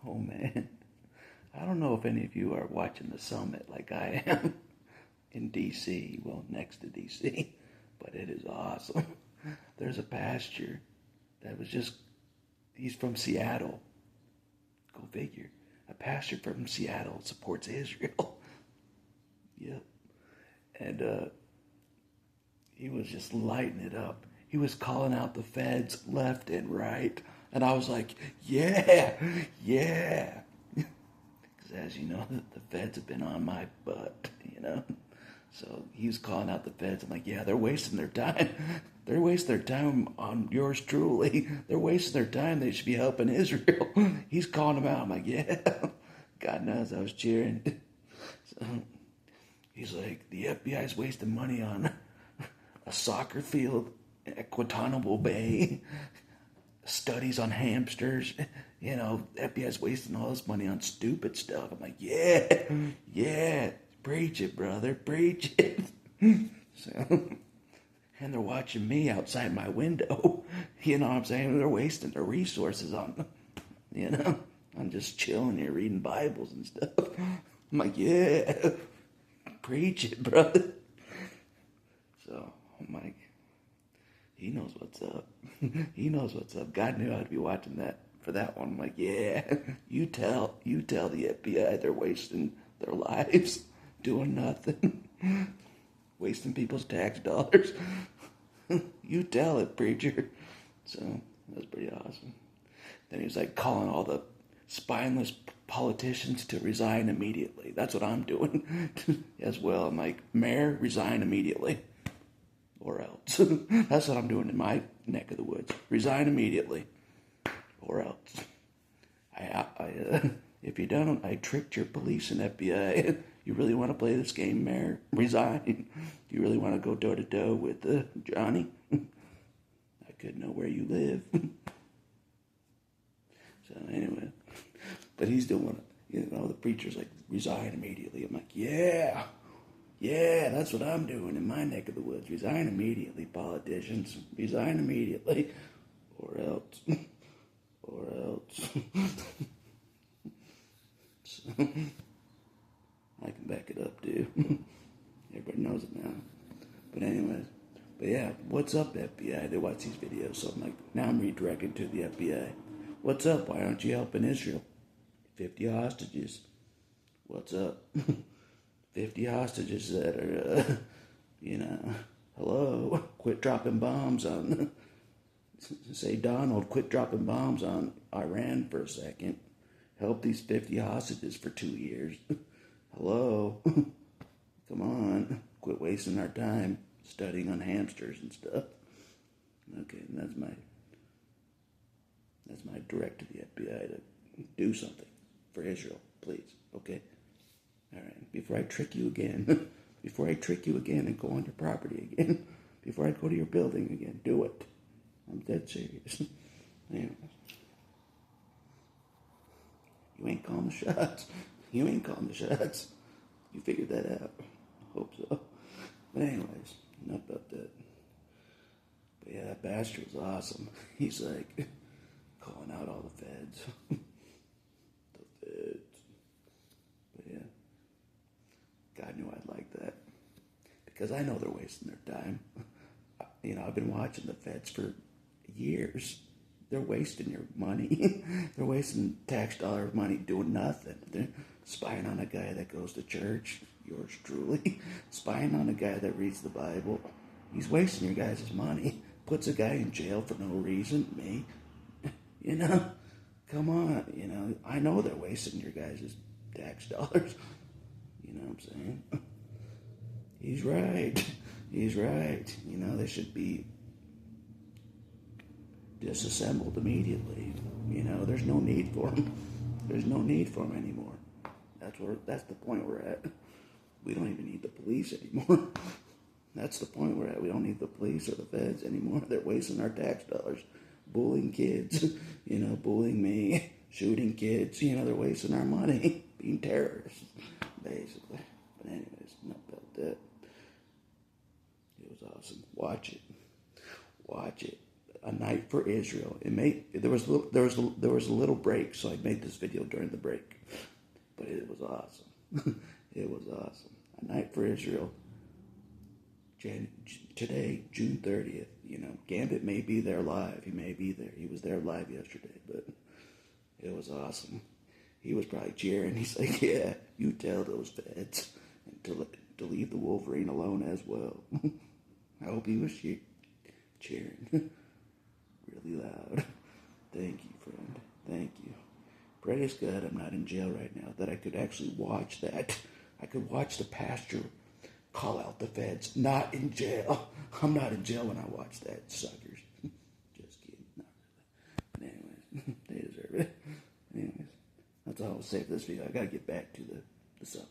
Oh man, I don't know if any of you are watching the summit like I am in DC, well, next to DC, but it is awesome. There's a pastor that was just, he's from Seattle. Go figure. A pastor from Seattle supports Israel. Yep. And he was just lighting it up. He was calling out the feds left and right. And I was like, yeah, yeah. Because as you know, the feds have been on my butt, you know. So he was calling out the feds. I'm like, yeah, they're wasting their time. They're wasting their time on yours truly. They're wasting their time. They should be helping Israel. He's calling them out. I'm like, yeah. God knows I was cheering. So he's like, the FBI's wasting money on a soccer field at Guantanamo Bay, studies on hamsters. You know, FBI's wasting all this money on stupid stuff. I'm like, yeah, yeah. Preach it, brother. Preach it. So, and they're watching me outside my window. You know what I'm saying? They're wasting their resources on, you know, I'm just chilling here reading Bibles and stuff. I'm like, yeah, preach it, brother. So I'm like, he knows what's up. He knows what's up. God knew I'd be watching that for that one. I'm like, yeah, you tell the FBI they're wasting their lives doing nothing, wasting people's tax dollars. You tell it, preacher. So that was pretty awesome. Then he was like calling all the spineless politicians to resign immediately. That's what I'm doing as well. I'm like, Mayor, resign immediately, or else. That's what I'm doing in my neck of the woods. Resign immediately, or else. If you don't, I tricked your police and FBI. You really want to play this game, Mayor? Resign. Do you really want to go toe-to-toe with Johnny? I could know where you live. So anyway, but he's doing it. You know, the preacher's like, resign immediately. I'm like, yeah, that's what I'm doing in my neck of the woods. Resign immediately, politicians. Resign immediately, or else. Or else. So, I can back it up, dude. Everybody knows it now. But anyways, but yeah, what's up, FBI? They watch these videos, so I'm like, now I'm redirecting to the FBI. What's up? Why aren't you helping Israel? 50 hostages. What's up? 50 hostages that are, hello, quit dropping bombs on, say, Donald, quit dropping bombs on Iran for a second. Help these 50 hostages for 2 years. Hello? Come on. Quit wasting our time studying on hamsters and stuff. Okay, and that's my direct to the FBI to do something for Israel, please. Okay? All right. Before I trick you again, and go on your property again, before I go to your building again, do it. I'm dead serious. Anyways. You ain't calling the shots. You figured that out. I hope so. But anyways, enough about that. But yeah, that bastard was awesome. He's like calling out all the feds. The feds. But yeah, God knew I'd like that. Because I know they're wasting their time. You know, I've been watching the feds for years. They're wasting your money. They're wasting tax dollar money doing nothing. They're spying on a guy that goes to church, yours truly. Spying on a guy that reads the Bible. He's wasting your guys' money. Puts a guy in jail for no reason. Me. You know? Come on. You know, I know they're wasting your guys' tax dollars. You know what I'm saying? He's right. You know, they should be disassembled immediately. You know, there's no need for them. There's no need for them anymore. That's the point we're at. We don't even need the police anymore. That's the point we're at. We don't need the police or the feds anymore. They're wasting our tax dollars, bullying kids, you know, bullying me, shooting kids. You know, they're wasting our money, being terrorists, basically. But anyways, enough about that. It was awesome. Watch it. A Night for Israel. There was a little break, so I made this video during the break, but it was awesome. It was awesome. A Night for Israel. Today, June 30th. Gambit may be there live. He may be there. He was there live yesterday, but it was awesome. He was probably cheering. He's like, "Yeah, you tell those feds to leave the Wolverine alone as well." I hope he was cheering. Really loud. Thank you, friend. Thank you. Praise God I'm not in jail right now, that I could actually watch that. I could watch the pastor call out the feds. Not in jail. I'm not in jail when I watch that, suckers. Just kidding. Not really. Anyways, they deserve it. Anyways, that's all I'll say for this video. I gotta get back to the sub.